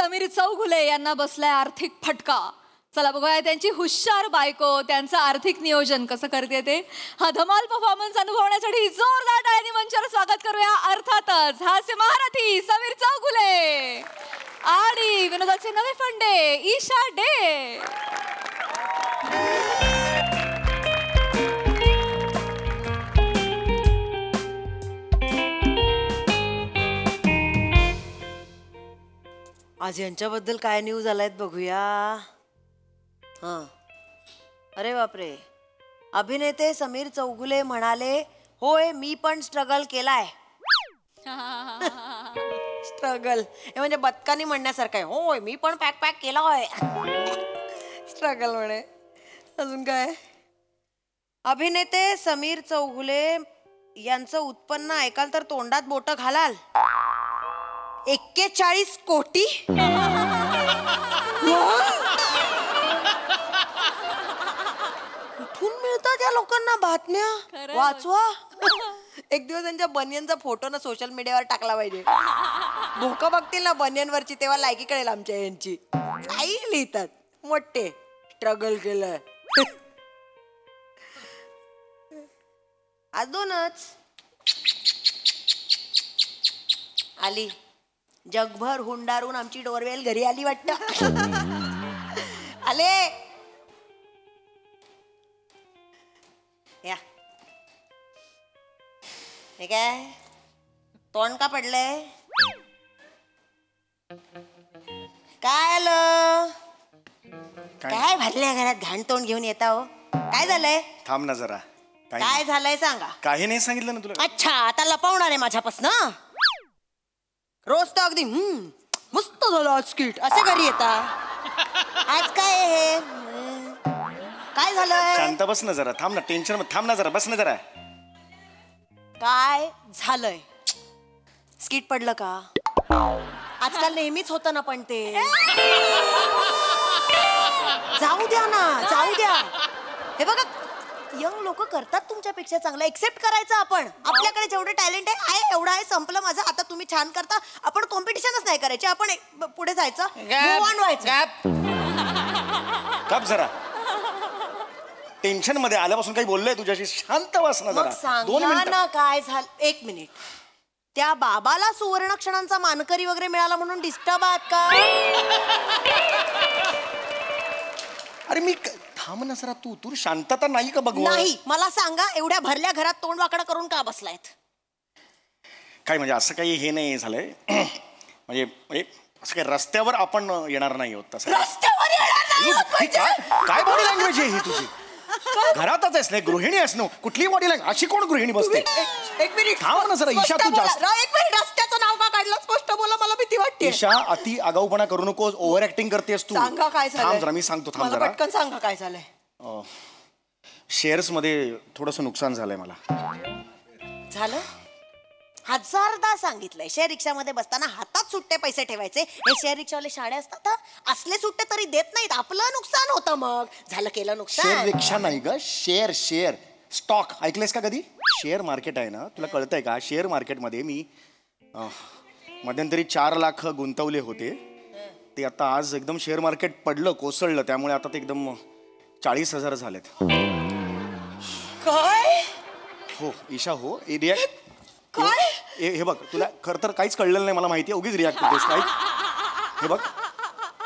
समीर चौगुले यांना बसलाय आर्थिक फटका. चला बघूया त्यांची हुशार बायको त्यांचं आर्थिक नियोजन कसं करते ते. हा धमाल परफॉर्मन्स अनुभवण्यासाठी जोरदार टाळ्यांनी मंचावर स्वागत करूया. अर्थातच हास्य महारथी समीर चौगुले आणि विनोदाचे नवे फंडे ईशा डे. आज यांच्याबद्दल काय न्यूज आलायत बघूया. हां, अरे बापरे. अभिनेते समीर चौगुले म्हणाले, होय मी पण स्ट्रगल केलाय. स्ट्रगल हे म्हणजे बदकानी म्हणण्यासारखं आहे. होय मी पण पॅक केलाय. स्ट्रगल म्हणे. अजून काय. अभिनेते समीर चौगुले यांचं उत्पन्न ऐकाल तर तोंडात बोटं घालाल. 41 कोटी. कुठून मिळतात या लोकांना बातम्या. वाचवा. एक दिवस त्यांच्या बनियनचा फोटो ना सोशल मीडियावर टाकला पाहिजे. भोका बघतील ना बनियनवरची तेव्हा लायकी कळेल आमच्या यांची. काही लिहितात मोठे स्ट्रगल केलंय. आज 2च आली. जगभर हुंडारून आमची डोरवेल घरी आली वाटतं. आले या. हे काय तोंड का पडलंय. काय आलं. काय भरल्या घरात घाण तोंड घेऊन येता हो. काय झालंय. थांब ना जरा. काय झालंय सांगा. काही नाही सांगितलं ना तुला. अच्छा आता लपवणार आहे माझ्यापासून. रोज तर अगदी मस्त झालं आज स्किट असे घरी येता. आज काय हे काय झालंय. शांत बस ना जरा. थांब ना. टेन्शन थांब ना जरा. बस ना जरा. काय झालंय. स्किट पडलं का. आजकाल नेहमीच होतं ना. पण ते जाऊ द्या ना. जाऊ द्या. हे बघा यंग लोक करतात तुमच्यापेक्षा चांगलं. एक्सेप्ट करायचं आपण. आपल्याकडे जेवढं टॅलेंट आहे एवढं आहे. संपलं माझं. आता तुम्ही छान करता. आपण कॉम्पिटिशनच नाही करायची. आपण पुढे जायचं. गप जरा. टेन्शन मध्ये आल्यापासून काही बोललोय तुझ्याशी. शांत बस ना जरा. 2 मिनिटं ना. काय झालं. 1 मिनिट. त्या बाबाला सुवर्ण क्षणांचा मानकरी वगैरे मिळाला म्हणून डिस्टर्ब आहात का. अरे मी थांब ना जरा. तू शांतता नाही का बघू. नाही. मला सांगा एवढ्या भरल्या घरात तोंड वाकडं करून का बसलायत. काय म्हणजे असं काही हे नाही झालंय. म्हणजे असं काही रस्त्यावर आपण येणार नाही होत तसं. रस्त्यावर काय बॉडी लँग्वेज आहे ही तुझी. घरातच आहेस नाही. गृहिणी आहेस ना. कुठली बॉडी लँग्वेज. अशी कोण गृहिणी बसते. 1 मिनिट थांब ना जरा. ईशा तू जास्त. 1 मिनिट. रस्त्याचं नाव का काढलं. स्पष्ट बोला. मला भीती वाटते. ईशा अति आगाऊपणा करू नको. ओव्हर ऍक्टिंग करतेस तू. सांगा काय झालं. थांब जरा. मी सांगतो. थांब जरा. पटकन सांगा काय झालंय. शेअर्स मध्ये थोडंसं नुकसान झालंय मला. झालं. 1000दा सांगितलंय शेअर रिक्षामध्ये बसताना हातात सुट्टे पैसे ठेवायचे. हे शेअर रिक्षावाले शाळे असतात. असले सुट्टे तरी देत नाहीत. आपलं नुकसान होतं. मग झालं केलं नुकसान. शेअर रिक्षा नाही ग. Share stock. ऐकलंयस का कधी. शेअर मार्केट आहे ना. तुला कळतंय का. शेअर मार्केटमध्ये मी मध्यंतरी 4 लाख गुंतवले होते. ते आता आज एकदम शेअर मार्केट पडलं कोसळलं. त्यामुळे आता ते एकदम 40,000 झालेत. काय. हो ईशा. हो काय. हे बघ तुला खरं तर काहीच कळलेलं नाही. मला माहिती आहे. उगीच रिॲक्ट करतोस. हे बघ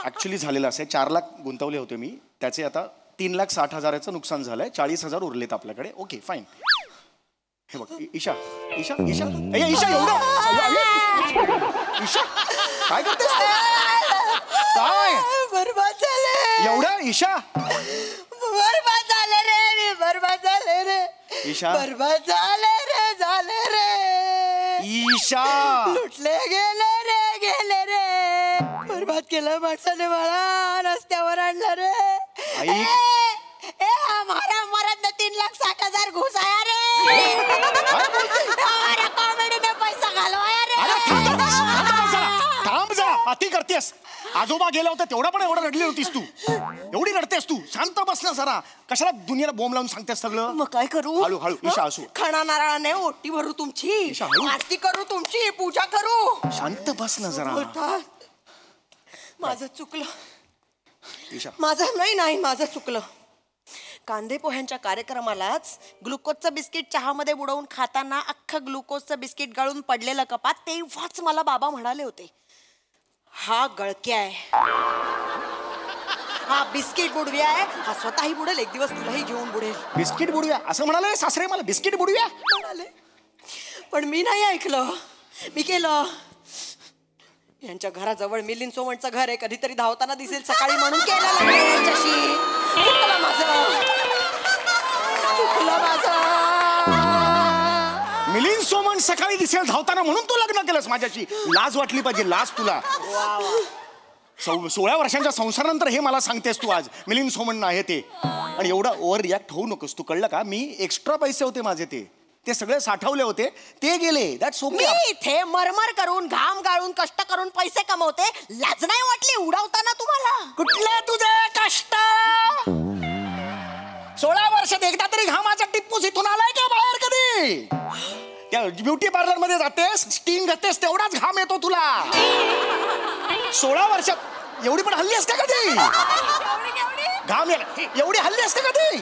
ऍक्च्युली झालेलं असं आहे. 4 लाख गुंतवले होते मी. त्याचे आता 3,60,000चं नुकसान झालंय. 40,000 उरलेत आपल्याकडे. Okay fine. हे बघ ईशा ईशा ईशा ईशा एवढं. ईशा काय करतेस. काय बरबाद झाले. एवढं. ईशा बरबाद झाले रे. मी बरबाद झाले रे. ईशा बरबाद झाले रे. झाले रे. ईशा लुटले गेले रे. बरबाद केलं माणसाने मला. रस्त्यावर आणलं रे. मरद 3,60,000 घुस आया रे. कॉमेडीने पैसा घालवाया रे. थांब जा. अति करतेस. आजोबा गेला होता तेवढा पण एवढा रडली होतीस तू. एवढी रडतेस तू. शांत बस ना जरा. कशाला दुनियाला बोंब लावून सांगतेस सगळं. मग काय करू. हळू हळू. ईशा असू. खाणा नारळाने ओटी भरू तुमची. आरती करू तुमची. पूजा करू. शांत बस ना जरा. माझं चुकलं. ईशा माझं चुकलं. कांदे पोह्यांच्या कार्यक्रमालाच ग्लुकोजचं बिस्किट चहामध्ये बुडवून खाताना अख्खं ग्लुकोजचं बिस्किट गळून पडलेलं कपात तेव्हाच मला बाबा म्हणाले होते, हा गळक्या आहे, हा बिस्किट बुडव्या आहे, हा स्वतःही बुडेल, एक दिवस तुलाही घेऊन बुडेल. बिस्किट बुडूया असं म्हणाले सासरे मला, बिस्किट बुडूया म्हणाले. पण मी नाही ऐकलं, मी केलं. यांच्या घराजवळ मिलिंद सोमणचं घर आहे, कधीतरी धावताना दिसेल सकाळी म्हणून केलं लग्न यांच्याशी. चुकलं माझं. मिलिंद सोमन सकाळी दिसेल धावताना म्हणून तू लग्न केलंस माझ्याशी. लाज वाटली पाहिजे, लाज तुला. 16 वर्षांच्या संसारानंतर हे मला सांगतेस तू आज मिलिंद सोमन आहे ते. आणि एवढा ओव्हर रिॲक्ट होऊ नकोस तू, कळलं का? मी एक्स्ट्रा पैसे होते माझे, ते सगळे साठवले होते, ते गेले. That's okay. मी इथे मरमर करून घाम गाळून कष्ट करून पैसे कमवते, लाज नाही वाटली उडवताना तुम्हाला? कुठले तुझे कष्ट? 16 वर्षात एकदा तरी घामाचा टिप्पूस इथून आलाय का बाहेर कधी? त्या ब्युटी पार्लर मध्ये जातेस, स्टिंग घेतेस, तेवढाच घाम येतो तुला. 16 वर्षात एवढी पण हल्ली असते कधी? घाम एवढी हल्ली असते कधी?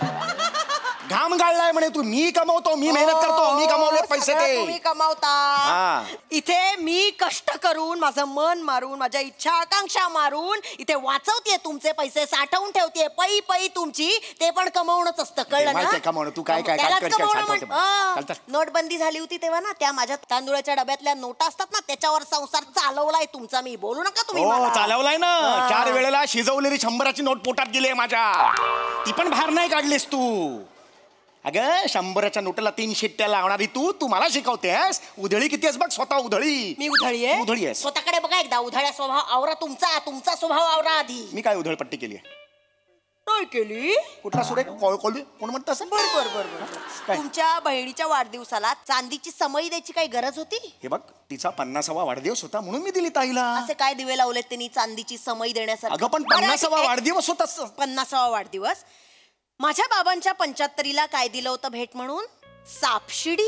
घाम गाळलाय म्हणे तू. मी कमवतो, मी मेहनत करतो, मी कमवले पैसे ते तुम्ही कमावता. इथे मी कष्ट करून, माझं मन मारून, माझ्या इच्छा आकांक्षा मारून इथे वाचवते तुमचे पैसे, साठवून ठेवते. पै पै तुमची, ते पण कमवणंच असतं, कळलं ना? कमवणं. तू काय नोटबंदी झाली होती तेव्हा ना, त्या माझ्या तांदुळाच्या डब्यातल्या नोटा असतात ना, त्याच्यावर संसार चालवलाय तुमचा मी. बोलू नका तुम्ही. चालवलाय ना. 4 वेळेला शिजवलेली 100ची नोट पोटात गेली माझ्या, ती पण बाहेर नाही काढलीस तू. अगं 100च्या नोटाला 3 शिट्ट्या लावणारी तू मला शिकवतेस. उधळी किती आहेस बघ स्वतः. उधळी. मी उधळी आहे? उधळी आहे. स्वतःकडे बघा एकदा. उधळ्या स्वभाव आवरा तुमचा स्वभाव आवरा आधी. मी काय उधळपट्टी केली आहे? नाही केली. कुठला सुरेख कोण म्हणत असं? बरोबर. तुमच्या बहिणीच्या वाढदिवसाला चांदीची समई द्यायची काही गरज होती? हे बघ, तिचा 50वा वाढदिवस होता म्हणून मी दिली ताईला. असे काय दिवे लावलेत त्यांनी चांदीची समई देण्यासाठी? अगं पण 50वा वाढदिवस होता. 50वा वाढदिवस. माझ्या बाबांच्या 75ला काय दिलं होतं भेट म्हणून? सापशिडी.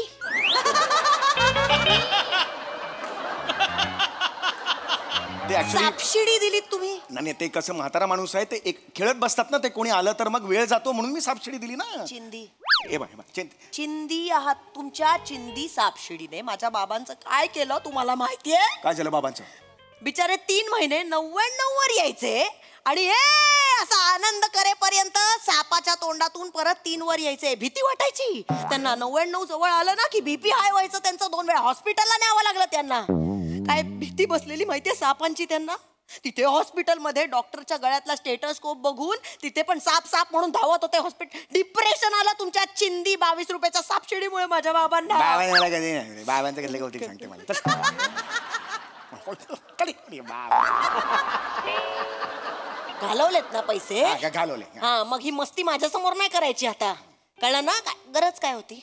सापशिडी दिलीत तुम्ही? नाही, ते कसं म्हातारा माणूस आहे, ते एक खेळत बसतात ना, ते कोणी आलं तर मग वेळ जातो म्हणून मी सापशिडी दिली ना. चिंदी. चिंदी आहात. तुमच्या चिंदी सापशिडीने माझ्या बाबांचं काय केलं तुम्हाला माहितीये? काय झालं बाबांचं? बिचारे 3 महिने 99 वर यायचे आणि असा आनंद करेपर्यंत सापाच्या तोंडातून परत 3 वर यायचे. भीती वाटायची त्यांना. 99 जवळ आलं ना की बीपी हाय व्हायचं त्यांचं. 2 वेळा हॉस्पिटलला न्यावं लागलं त्यांना. काय भीती बसलेली माहितीये सापांची त्यांना. तिथे हॉस्पिटलमध्ये डॉक्टरच्या गळ्यातला स्टेटोस्कोप बघून तिथे पण साप म्हणून धावत होते हॉस्पिटल. डिप्रेशन आलं तुमच्या चिंदी 22 रुपयाच्या सापशिडीमुळे माझ्या बाबांना. बाबांचं कसलं कौतिक सांगते मला. घालवलेत ना पैसे? घालवले. हा, मग ही मस्ती माझ्या समोर नाही करायची आता, कळलं ना? गरज काय होती?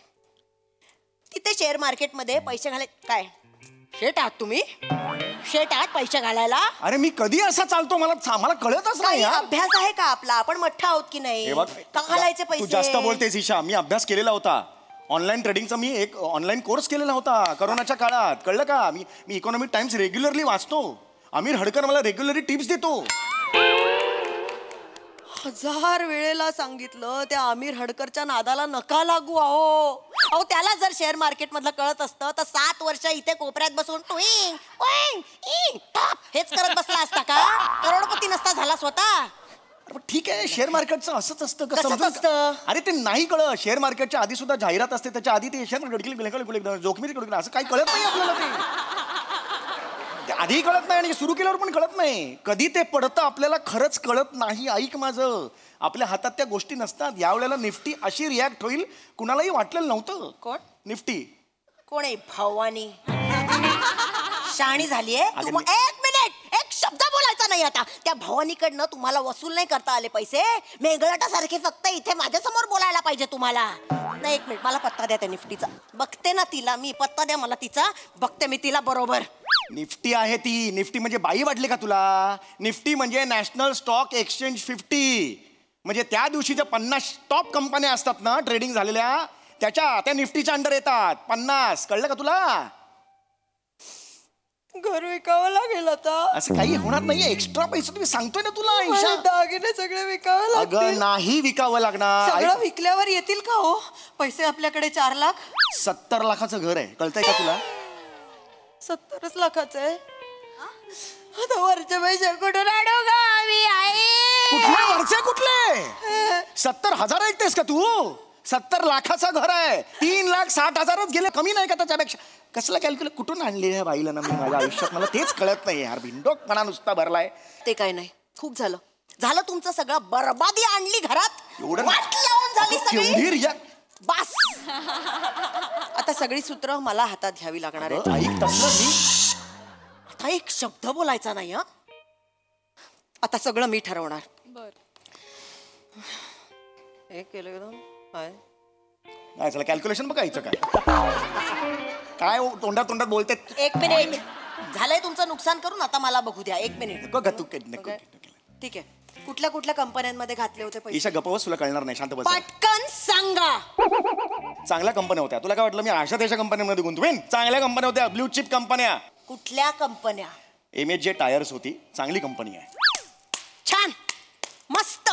तिथे शेअर मार्केटमध्ये पैसे घाले. काय शेट आहात तुम्ही? शेट आहात पैसे घालायला? अरे मी कधी असा चालतो मला कळतच नाही. अभ्यास आहे का आपला? आपण मठ्ठा आहोत की नाही? का घालायचे पैसे? तू जास्त बोलतेस ईशा. मी अभ्यास केलेला होता. ऑनलाईन ट्रेडिंगचा मी एक ऑनलाईन कोर्स केलेला होता करोनाच्या काळात, कळलं का? मी इकॉनॉमिक टाइम्स रेग्युलरली वाचतो. आमिर हडकर मला रेग्युलरली टिप्स देतो. 1000 वेळेला सांगितलं त्या आमिर हडकरच्या नादाला नका लागू. अहो त्याला जर शेअर मार्केट मधलं कळत असतं तर 7 वर्ष इथे कोपऱ्यात बसून हेच करत बसला असता का? करोडपती नसता झाला स्वतः. ठीक आहे, शेअर मार्केटचं असंच असतं. कसं असतं? अरे ते नाही कळत. शेअर मार्केटच्या आधी सुद्धा जाहिरात असते, त्याच्या आधी ते शेअर मार्केट जोखमीची असं काही कळत नाही आपल्याला. ते आधी कळत नाही आणि सुरू केल्यावर पण कळत नाही. कधी ते पडतं आपल्याला खरंच कळत नाही. ऐक माझं, आपल्या हातात त्या गोष्टी नसतात. यावेळेला निफ्टी अशी रिॲक्ट होईल कुणालाही वाटलेलं नव्हतं. कोण? निफ्टी. कोण आहे? भवानी. शाणी झालीये. एक मिनिट, एक शब्द बोलायचा नाही आता. त्या भवानीकडनं तुम्हाला वसूल नाही करता आले पैसे. मेंगलटासारखे फक्त इथे माझ्या समोर बोलायला पाहिजे तुम्हाला. नाही, 1 मिनिट, मला पत्ता द्या त्या निफ्टीचा. बघते ना तिला मी. पत्ता द्या मला तिचा. बघते मी तिला बरोबर. निफ्टी आहे ती. निफ्टी म्हणजे बाई वाटली का तुला? निफ्टी म्हणजे नॅशनल स्टॉक एक्सचेंज 50. म्हणजे त्या दिवशी ज्या 50 टॉप कंपन्या असतात ना ट्रेडिंग झालेल्या, त्या निफ्टीच्या अंडर येतात. 50. कळलं का तुला? घर विकावं लागेल आता. असं काही होणार नाहीये. एक्स्ट्रा पैसे तुम्ही सांगतोय ना तुला माझे ईशा. दागिने सगळे विकावे अगं लागतील. नाही विकावं लागणार. सगळं विकल्यावर येतील का हो पैसे? आपल्याकडे 4 लाख. 70 लाखाचं घर आहे, कळतंय का तुला? 70 लाखाचं आहे. आता वरचे पैसे कुठून आणू ग आम्ही? आई कुठले वरचे कुठले? 70,000 ऐकतेस का तू? 70 लाखाचं घर आहे. 3,60,000च गेले, कमी नाही का त्याच्यापेक्षा? कसलं कॅल्क्युलेट कुठून आणली ह्या बाईला ना मी माझ्या आयुष्यात? मला तेच कळत नाही यार. भिंडोकपणा नुसता भरलाय. ते काय नाही, खूप झालं. झालं तुमचं सगळं. बरबादी आणली घरात. एवढं वाट लावून झाली सगळी. केवढी रिया. बस आता सगळी सूत्र मला हातात घ्यावी लागणार आहेत. ऐक तसलं मी. आता एक शब्द बोलायचा नाही. हा आता सगळं मी ठरवणार. बर. एक केलं का? काय काय चला कॅल्क्युलेशन बघायचं काय तोंडात बोलते. 1 मिनिट झालंय तुमचं नुकसान करून. आता मला बघू द्या. 1 मिनिट. नको तू नको. ठीक आहे. कुठल्या कुठल्या कंपन्यांमध्ये घातले होते पैसे? ईशा गप्पा तुला कळणार नाही, शांत बस. पटकन सांगा. चांगल्या कंपन्या होत्या. तुला काय वाटलं मी अशा त्याच्या कंपन्यांमध्ये गुंतवेन? चांगल्या कंपन्या होत्या, ब्ल्यू चिप कंपन्या. कुठल्या कंपन्या? MHJ टायर्स होती, चांगली कंपनी आहे. छान, मस्त.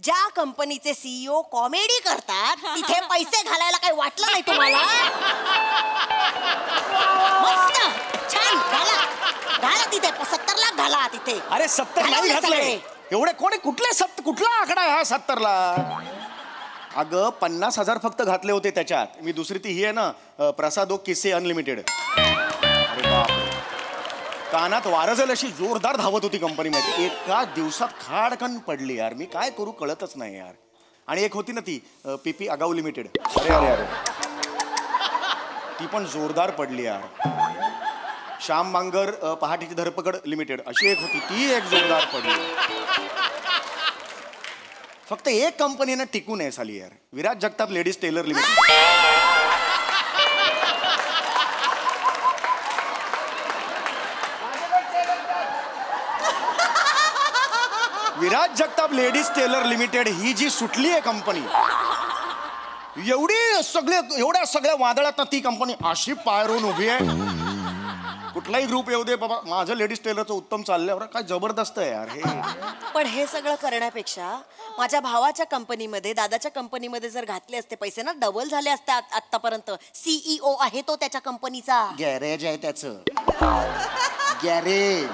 ज्या कंपनीचे CEO कॉमेडी करतात तिथे पैसे घालायला काही वाटलं नाही तुम्हाला? मस्त, छान. घाला तिथे. 70 लाख घाला तिथे. अरे 70 नाही घाला घातले सगळे. एवढे. कोणी कुठला आकडा आहे हा 70 ला? अगं 50,000 फक्त घातले होते त्याच्यात. मी दुसरी ती ही आहे ना प्रसादो किस्से अनलिमिटेड. अरे बापरे, कानात वारं जाईल अशी जोरदार धावत होती कंपनी मध्ये. एका दिवसात खाडकन पडली यार. मी काय करू कळतच नाही यार. आणि एक होती ना ती PP आगाऊ लिमिटेड. अरे ती पण जोरदार पडली यार. श्याम बांगर पहाटेची धरपकड लिमिटेड अशी एक होती, ती एक जोरदार पडली. फक्त एक कंपनीनं टिकून आहे साली यार. Viraj Jagtap ladies tailor limited. Viraj Jagtap ladies tailor limited ही जी सुटली आहे कंपनी, एवढ्या सगळ्या वादळात ती कंपनी अशी पायरून उभी आहे. कुठलाही ग्रुप येऊ दे बाबा, माझं लेडीज टेलरचं उत्तम चाललंय. काय जबरदस्त आहे यार हे. पण हे सगळं करण्यापेक्षा माझ्या भावाच्या कंपनीमध्ये, दादाच्या कंपनीमध्ये जर घातले असते पैसे ना, डबल झाले असते आतापर्यंत. CEO आहे तो त्याच्या कंपनीचा. गॅरेज आहे त्याचं, गॅरेज.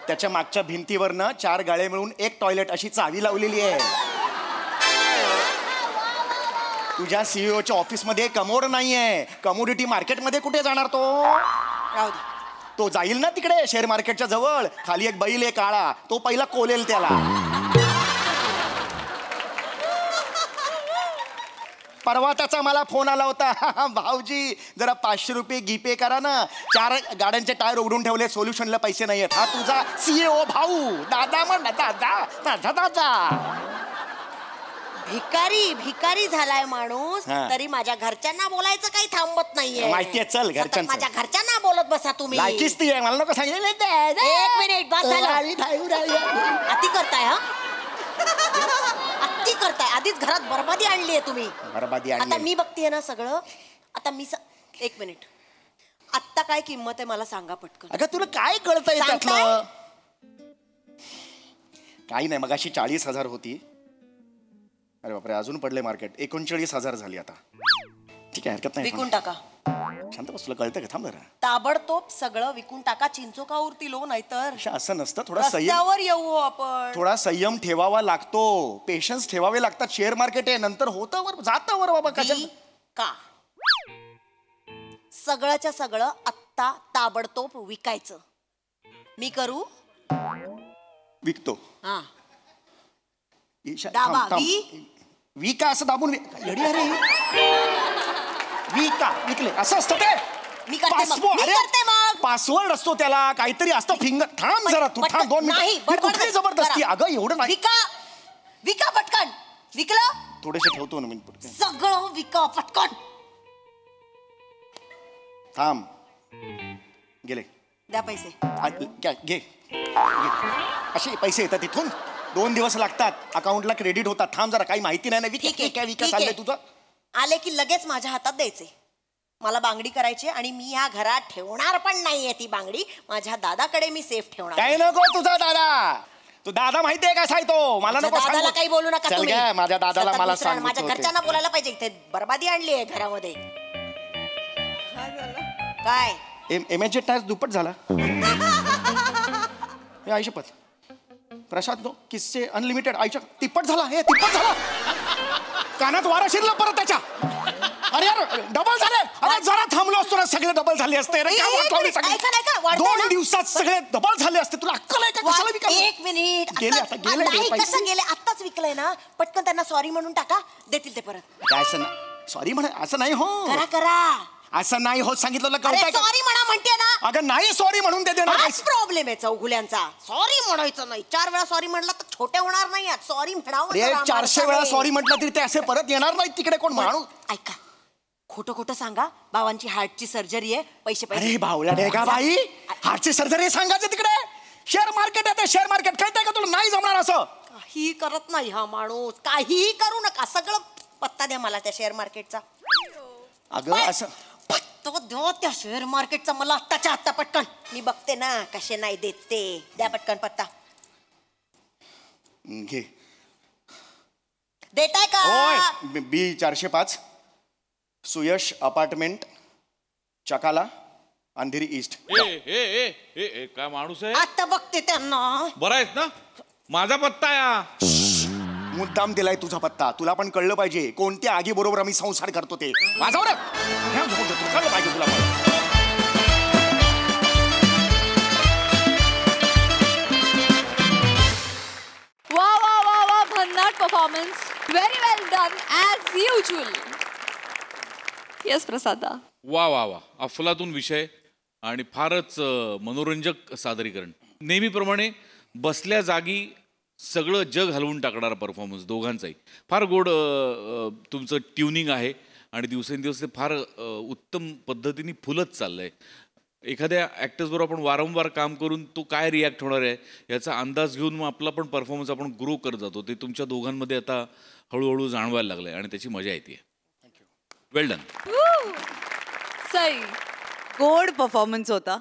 त्याच्या मागच्या भिंतीवर ना 4 गाळे मिळून 1 टॉयलेट अशी चावी लावलेली आहे. तुझ्या CEOच्या ऑफिसमध्ये कमोड नाहीये. कमोडिटी मार्केटमध्ये कुठे जाणार तो? राहू दे. तो जाईल ना तिकडे शेअर मार्केटच्या जवळ. खाली एक बैल आहे काळा, तो पहिला कोलेल त्याला. परवा त्याचा मला फोन आला होता, भाऊजी जरा 500 रुपये GPay करा ना, 4 गाड्यांचे टायर उघडून ठेवले, सोल्युशनला पैसे नाहीयेत. हा तुझा CEO भाऊ. दादा म्हण दादा, माझा दादा. भिकारी झालाय माणूस, हा. तरी माझ्या घरच्यांना बोलायचं काही थांबत नाहीये. माहितीये, चल सतत घरच्यांचं. माझ्या घरच्यांना बोलत बसा तुम्ही. लायकीच ती आहे, मला नको सांगितलं. 1 मिनिट बस झालं. अति करताय. हा अति करताय. आधीच घरात बरबादी आणली आहे तुम्ही. बरबादी आता आणली. मी बघतीये ना सगळं. आता मी 1 मिनिट. आत्ता काय किंमत आहे मला सांगा पटकन. अगं तुला काय कळतंय सांगताय? त्यातलं? काही नाही, मगाशी 40,000 होती. अरे बापरे, अजून पडले मार्केट. 39,000 झाली आता. ठीक आहे, हरकत नाही. विकून टाका. शांत बस, तुला कळतं का? थांब जरा. ताबडतोब सगळं विकून टाका. चिंचोका उरतील हो, नाहीतर असं नसतं. थोडा संयम, रस्त्यावर येऊ आपण. थोडा संयम ठेवावा लागतो. पेशन्स ठेवावे लागतात. शेअर मार्केट आहे, नंतर होतं वर जातं वर बाबा. कशा का सगळंच्या सगळं आत्ता ताबडतोब विकायचं. मी करू? विकतो. हा ईशा, दाबा. थांब, थांब. विका असं दाबून येडी अरे. विका विकले असं असतं ते. मी करते मग. पासवर्ड असतो त्याला, काहीतरी असतं. फिंगर. थांब जरा तू, थांब 2 मिनिट. कुठली जबरदस्ती? अगं एवढं नाही. विका पटकन. विकलं? थोडेसे ठेवतो ना मी पटकन. सगळं विका पटकन. थांब. गेले. द्या पैसे. घे. असे पैसे येतात तिथून. 2 दिवस लागतात, अकाउंटला क्रेडिट होतात. थांब जरा, काही माहिती नाही ना. ठीक आहे, विका ठीक चाललंय आहे. तुझं. आले की लगेच माझ्या हातात द्यायचे. मला बांगडी करायची आणि मी ह्या घरात ठेवणार पण नाहीये ती बांगडी. माझ्या दादाकडे मी सेफ ठेवणार. काय नको तुझा दादा. तू दादा माहितीये कसा आहे तो. मला नको दादाला सांगू. काही बोलू नका चल तुम्ही. काय, माझ्या दादाला सतत मला दुसऱ्या- सांग. माझ्या घरच्यांना बोलायला पाहिजे. इथे बरबादी आणली आहे घरामध्ये. काय एमएच टायर दुप्पट झाला. हे आईशपथ प्रसाद नो किस्से अनलिमिटेड. आईच्या तिप्पट झाला. हे तिप्पट झाला. कानात वारा शिरलं परत त्याच्या. अरे यार डबल झाले. अरे जरा थांबलो असतो ना सगळे डबल झाले असते. रे, काय वाट लावली सगळी? ऐका, ऐका, वाढतंय ना? 2 दिवसात सगळे डबल झाले असते. तुला अक्कल आहे का? कशाला विकायला? एक मिनिट. गेले आता, गेले नाही पैसे. कसं गेले? आत्ताच विकलंय ना. पटकन त्यांना सॉरी म्हणून टाका. देतील ते परत. काय असं ना सॉरी म्हणा. असं नाही हो. करा करा. असं नाही होत. सांगितलं अरे कळतंय का? सॉरी म्हणा म्हणते ना. अगं नाही सॉरी म्हणून ते देणार. हाच प्रॉब्लेम आहे चौघुल्यांचा. सॉरी म्हणायचं नाही. 4 वेळा सॉरी म्हणलं तर छोटे होणार नाही. सॉरी म्हणावं अरे जरा 400 वेळा माणसाने. सॉरी म्हटलं तरी ते असे परत येणार नाहीत तिकडे. कोण माणूस. ऐका खोटं खोटं सांगा. बाबांची हार्टची सर्जरी आहे. पैसे अरे बावला आहे का बाई. हार्टची सर्जरी सांगायचं तिकडे. शेअर मार्केट आहे. शेअर मार्केट कळतंय का तुला? नाही जमणार असं. काही करत नाही हा माणूस. काहीही करू नका. सगळं पत्ता द्या मला त्या शेअर मार्केटचा. अगं असं पत्ता द्या त्या शेअर मार्केटचा मला आत्ताच्या आत्ता पटकन. मी बघते ना कसे नाही देत ते. द्या पटकन पत्ता. घे. देताय का? होय. बी 405 सुयश अपार्टमेंट चकाला अंधेरी ईस्ट. ए ए ए ए ए काय माणूस आहे. आता बघते त्यांना. बरं आहेस ना. माझा पत्ता या. मुद्दाम दिलाय तुझा पत्ता. तुला पण कळलं पाहिजे कोणत्या आगी बरोबर आम्ही संसार करतो ते. माझा बरं कळलं पाहिजे तुला पण. वा वा वा वा भन्नाट परफॉर्मन्स. व्हेरी वेल डन ॲज युजल. येस प्रसादा. वा वा वा अफलातून विषय आणि फारच मनोरंजक सादरीकरण. नेहमीप्रमाणे बसल्या जागी सगळं जग हलवून टाकणारा परफॉर्मन्स दोघांचाही. फार गोड तुमचं ट्युनिंग आहे आणि दिवसेंदिवस ते फार उत्तम पद्धतीने फुलत चाललंय. एखाद्या ॲक्टर्सबरोबर आपण वारंवार काम करून तो काय रिॲक्ट होणार आहे याचा अंदाज घेऊन मग आपला पण परफॉर्मन्स आपण ग्रो करत जातो. ते तुमच्या दोघांमध्ये आता हळूहळू जाणवायला लागलं आहे आणि त्याची मजा येते. वेल डन. सई. गोड परफॉर्मन्स होता.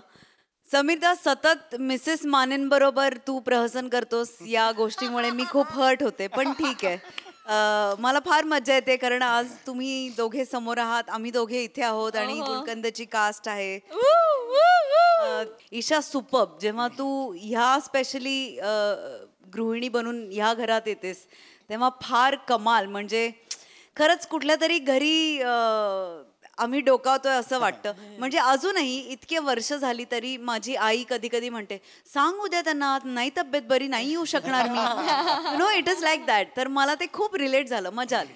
समीरदा सतत मिसेस मानेंबरोबर तू प्रहसन करतोस या गोष्टीमुळे मी खूप हर्ट होते. पण ठीक आहे. मला फार मजा येते कारण आज तुम्ही दोघे समोर आहात. आम्ही दोघे इथे आहोत आणि गुलकंदची कास्ट आहे. ईशा सुपर्ब. जेव्हा तू ह्या स्पेशली गृहिणी बनून ह्या घरात येतेस तेव्हा फार कमाल. म्हणजे खरंच कुठल्या तरी घरी आम्ही डोकावतोय असं वाटतं. म्हणजे अजूनही इतके वर्ष झाली तरी माझी आई कधी कधी म्हणते सांग उद्या त्यांना नाही तब्येत बरी नाही येऊ शकणार मी. No it is like that. तर मला ते खूप रिलेट झालं. मजा आली.